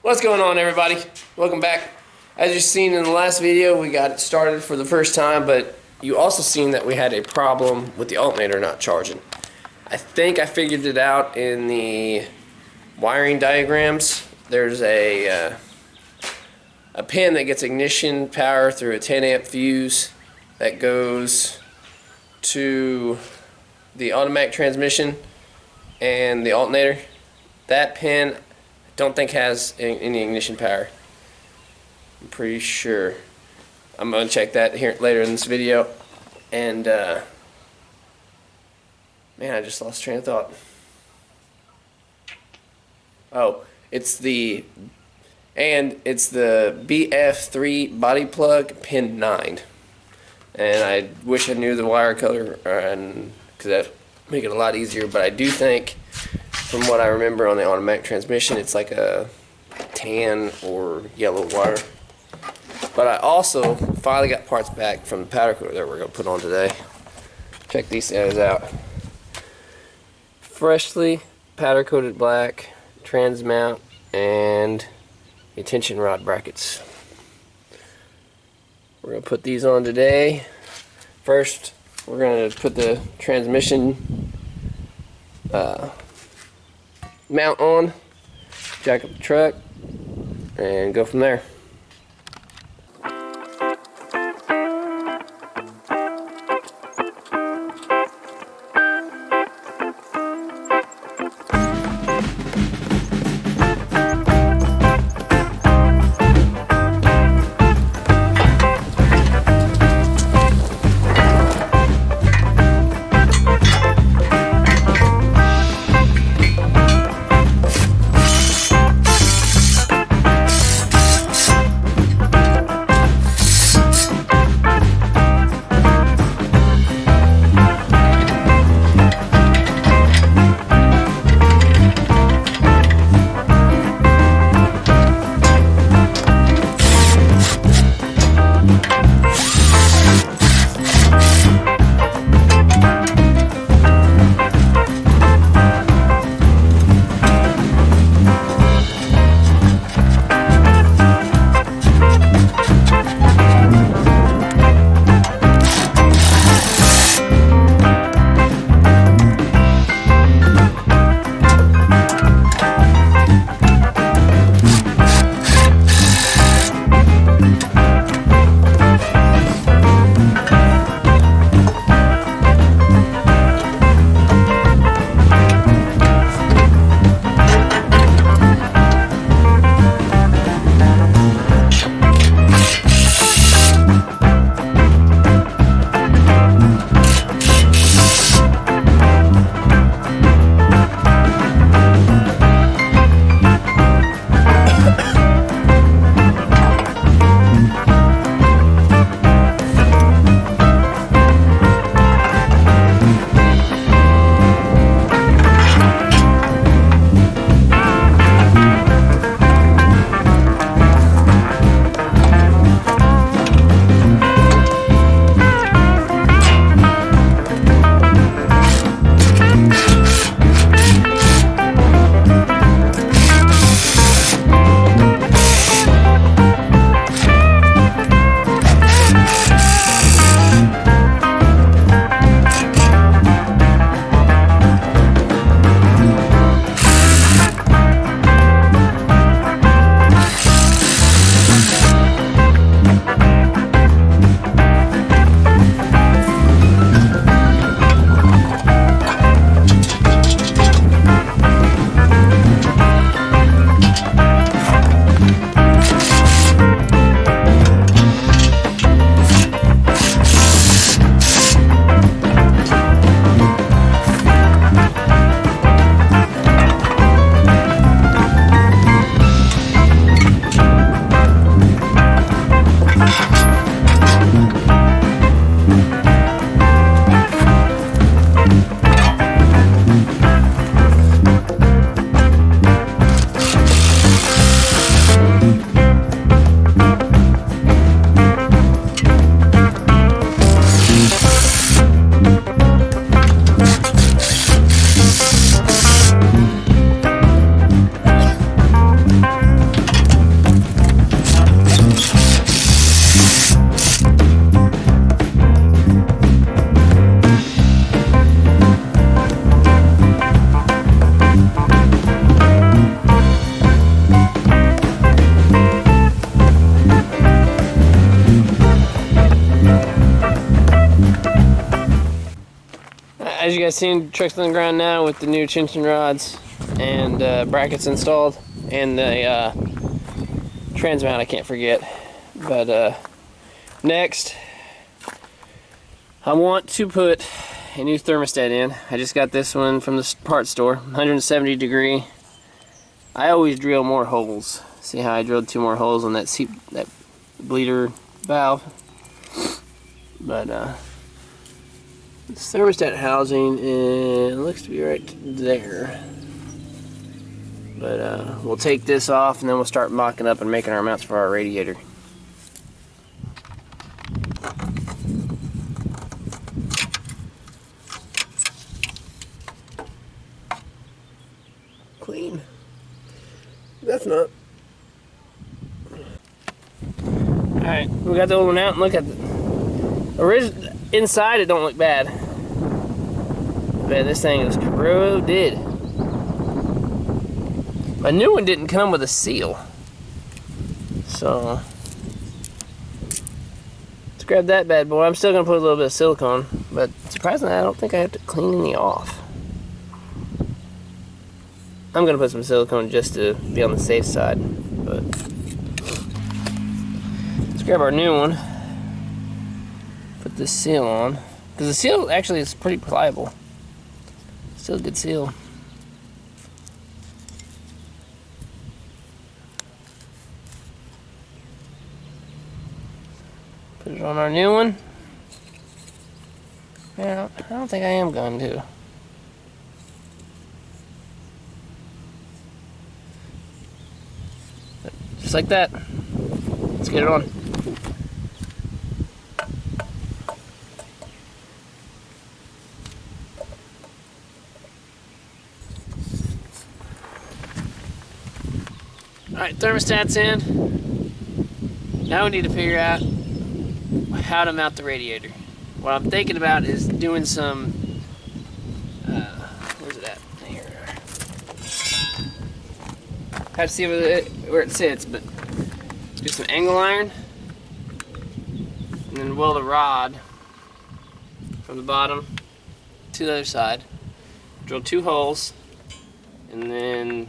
What's going on, everybody? Welcome back. As you've seen in the last video, we got it started for the first time, but you also seen that we had a problem with the alternator not charging. I think I figured it out in the wiring diagrams. There's a pin that gets ignition power through a 10 amp fuse that goes to the automatic transmission and the alternator. That pin don't think has any ignition power. I'm pretty sure. I'm gonna check that here later in this video. And man, I just lost train of thought. Oh, it's the BF3 body plug pin 9. And I wish I knew the wire color, and because that make it a lot easier. But I do think, from what I remember on the automatic transmission, it's like a tan or yellow wire. But I also finally got parts back from the powder coater that we're going to put on today. Check these guys out. Freshly powder coated black trans mount and the tension rod brackets. We're going to put these on today. First, we're going to put the transmission mount on, jack up the truck, and go from there. guys seen trucks on the ground now with the new tension rods and brackets installed, and the trans mount I can't forget. But next, I want to put a new thermostat in. I just got this one from the parts store, 170 degree. I always drill more holes. See how I drilled 2 more holes on that bleeder valve. But this thermostat housing looks to be right there. But we'll take this off and then we'll start mocking up and making our mounts for our radiator. Clean. That's not. Alright, we got the old one out and look at the inside. It don't look bad. But this thing is corroded. My new one didn't come with a seal. So let's grab that bad boy. I'm still gonna put a little bit of silicone, but surprisingly I don't think I have to clean any off. I'm gonna put some silicone just to be on the safe side, but let's grab our new one. Put this seal on, because the seal actually is pretty pliable. Still a good seal. Put it on our new one. Yeah, I don't think I am going to. Just like that. Let's get it on. Alright, thermostat's in. Now we need to figure out how to mount the radiator. What I'm thinking about is doing some, where's it at? Here. Have to see where it sits, but do some angle iron, and then weld a rod from the bottom to the other side. Drill 2 holes, and then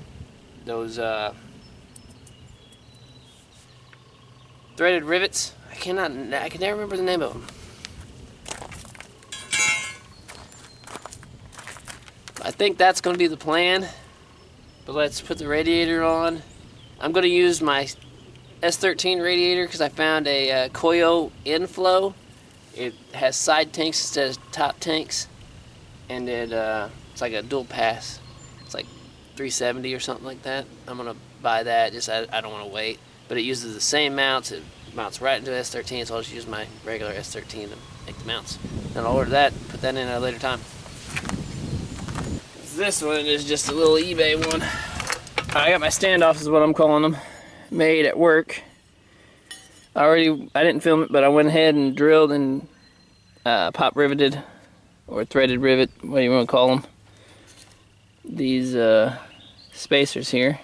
those threaded rivets. I can never remember the name of them. I think that's going to be the plan. But let's put the radiator on. I'm going to use my S13 radiator because I found a Koyo inflow. It has side tanks instead of top tanks, and it's like a dual pass. It's like 370 or something like that. I'm going to buy that. Just I don't want to wait. But it uses the same mounts. It mounts right into S13, so I'll just use my regular S13 to make the mounts. Then I'll order that, put that in at a later time. This one is just a little eBay one. I got my standoffs, is what I'm calling them, made at work. I didn't film it, but I went ahead and drilled and pop riveted, or threaded rivet, what do you want to call them, these spacers here,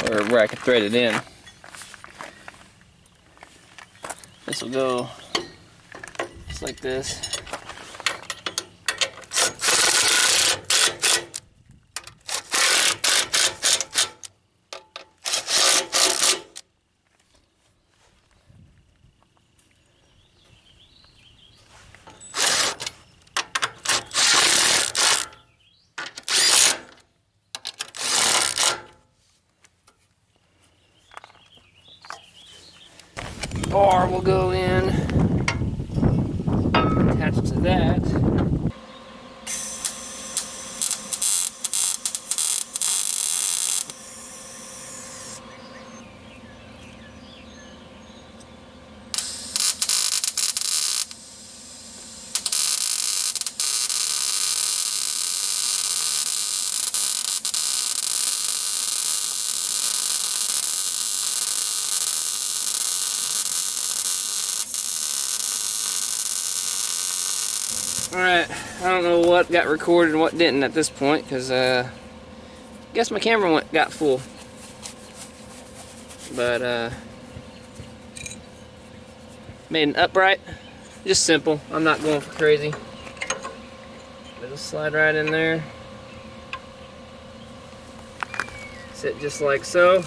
or where I could thread it in. This will go just like this. Bar will go in, attached to that. Alright, I don't know what got recorded and what didn't at this point, because I guess my camera got full. But made an upright, just simple. I'm not going for crazy. It'll slide right in there. Sit just like so.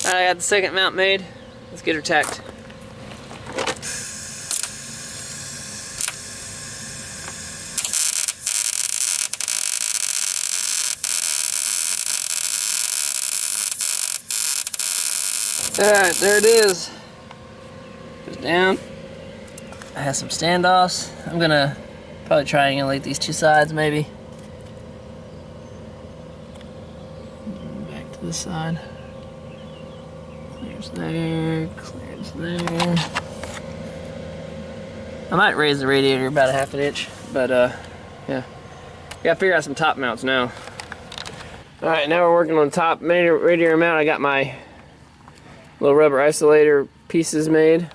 I got the second mount made. Let's get her tacked. Alright, there it is. Goes down. I have some standoffs. I'm gonna probably triangulate these two sides maybe. Back to this side. Clears there, clears there. I might raise the radiator about a ½ inch, but yeah. Gotta figure out some top mounts now. Alright, now we're working on top radiator mount. I got my little rubber isolator pieces made.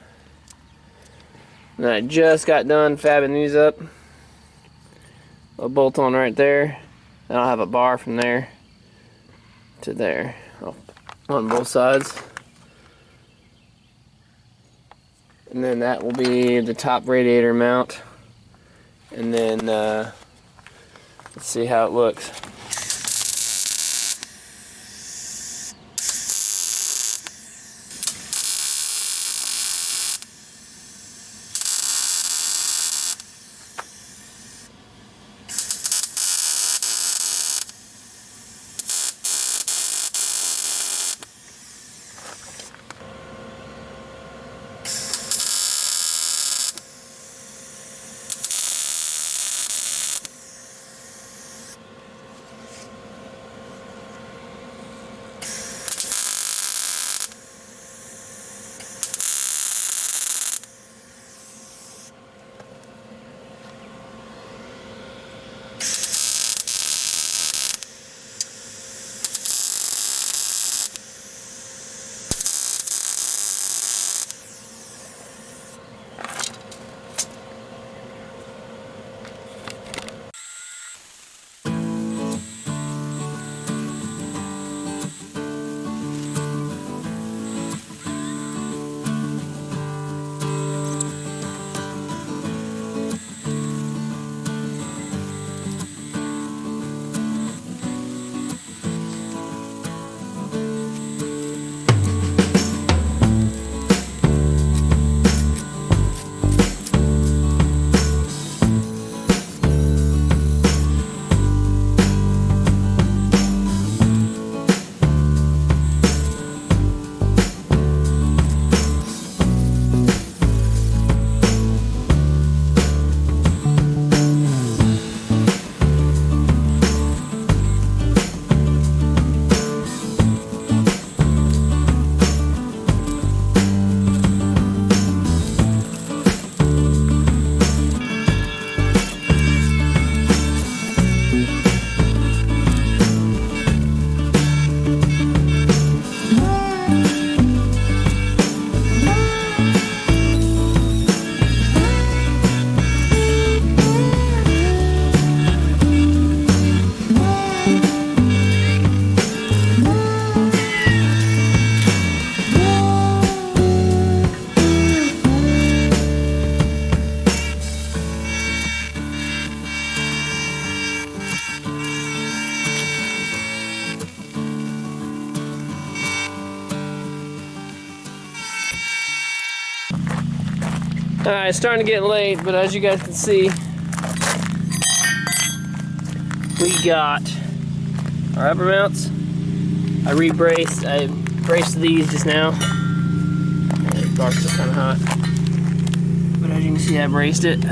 And I just got done fabbing these up. A bolt on right there. And I'll have a bar from there to there on both sides. And then that will be the top radiator mount. And then let's see how it looks. Alright, it's starting to get late, but as you guys can see, we got our upper mounts. I braced these just now. The dark's still kind of hot. But as you can see, I braced it.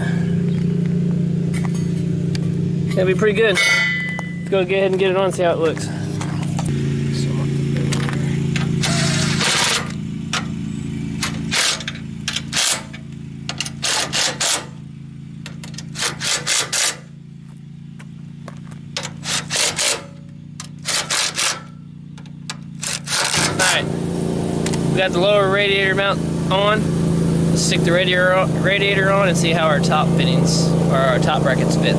That'll be pretty good. Let's go ahead and get it on and see how it looks. Alright, we got the lower radiator mount on. Let's stick the radiator on and see how our top fittings, or our top brackets fit.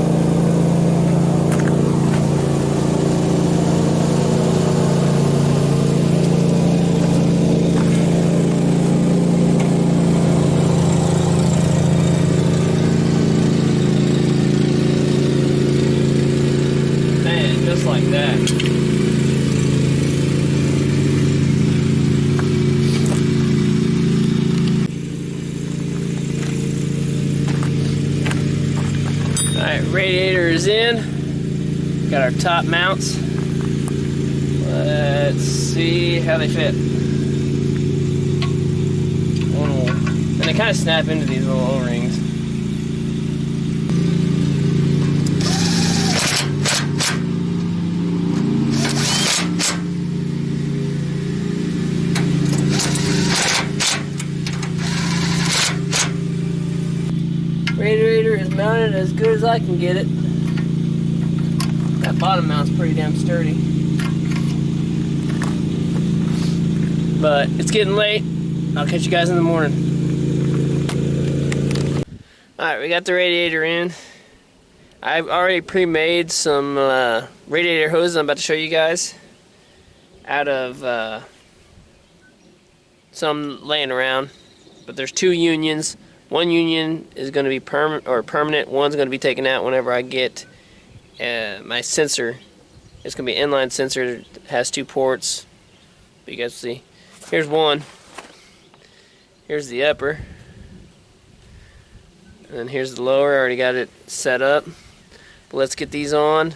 Alright, radiator is in. Got our top mounts. Let's see how they fit. Oh, and they kind of snap into these little O-rings. Radiator is mounted as good as I can get it. That bottom mount's pretty damn sturdy. But it's getting late. I'll catch you guys in the morning. Alright, we got the radiator in. I've already pre-made some radiator hoses I'm about to show you guys out of some laying around. But there's two unions. One union is going to be permanent. One's going to be taken out whenever I get my sensor. It's going to be an inline sensor. It has two ports. But you guys see. Here's one. Here's the upper. And then here's the lower. I already got it set up. But let's get these on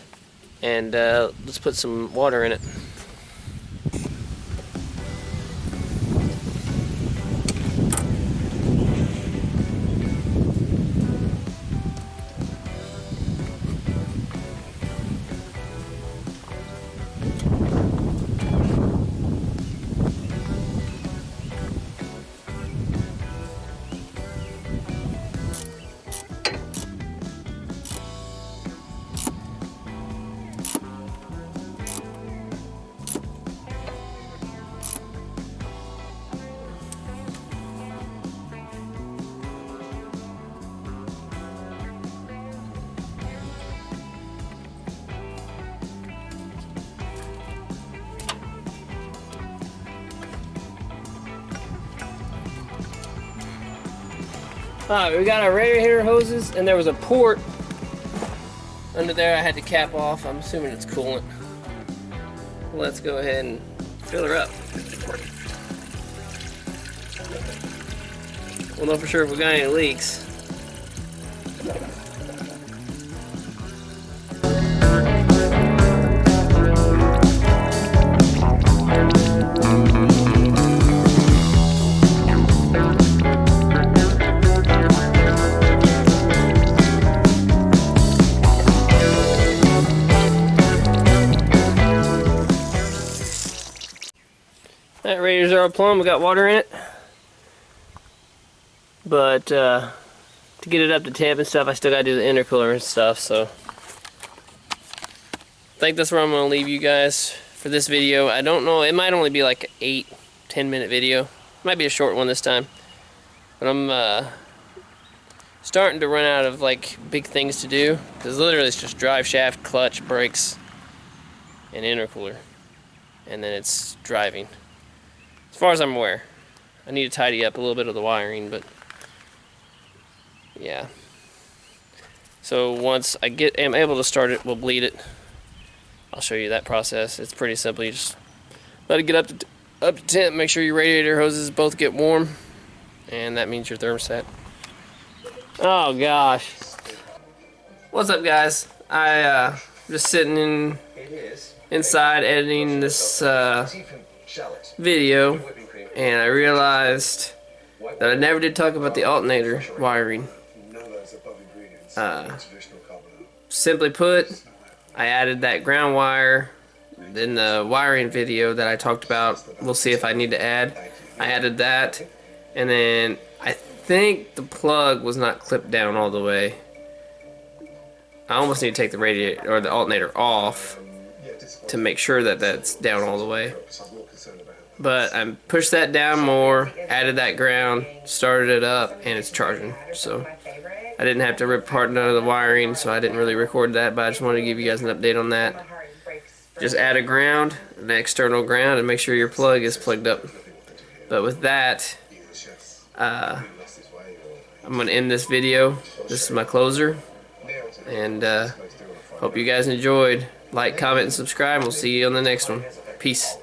and let's put some water in it. Alright, we got our radiator hoses, and there was a port under there I had to cap off. I'm assuming it's coolant. Let's go ahead and fill her up. We'll know for sure if we got any leaks. That radiator's all plumb, we got water in it. But to get it up to temp and stuff, I still gotta do the intercooler and stuff, so I think that's where I'm gonna leave you guys for this video. I don't know, it might only be like an 8-10 minute video. It might be a short one this time. But I'm starting to run out of like big things to do, because literally it's just drive shaft, clutch, brakes, and intercooler. And then it's driving. As far as I'm aware. I need to tidy up a little bit of the wiring, but yeah. So once I am able to start it, we'll bleed it. I'll show you that process. It's pretty simple. You just let it get up to temp. Make sure your radiator hoses both get warm, and that means your thermostat. Oh gosh. What's up, guys? I just sitting inside editing this video, and I realized that I never did talk about the alternator wiring. Simply put, I added that ground wire in the wiring video that I talked about. We'll see if I need to add. I added that, and then I think the plug was not clipped down all the way. I almost need to take the radiator or the alternator off to make sure that that's down all the way. But I pushed that down more, added that ground, started it up, and it's charging. So I didn't have to rip apart none of the wiring, so I didn't really record that, but I just wanted to give you guys an update on that. Just add a ground, an external ground, and make sure your plug is plugged up. But with that, I'm going to end this video. This is my closer, and hope you guys enjoyed. Like, comment, and subscribe. We'll see you on the next one. Peace.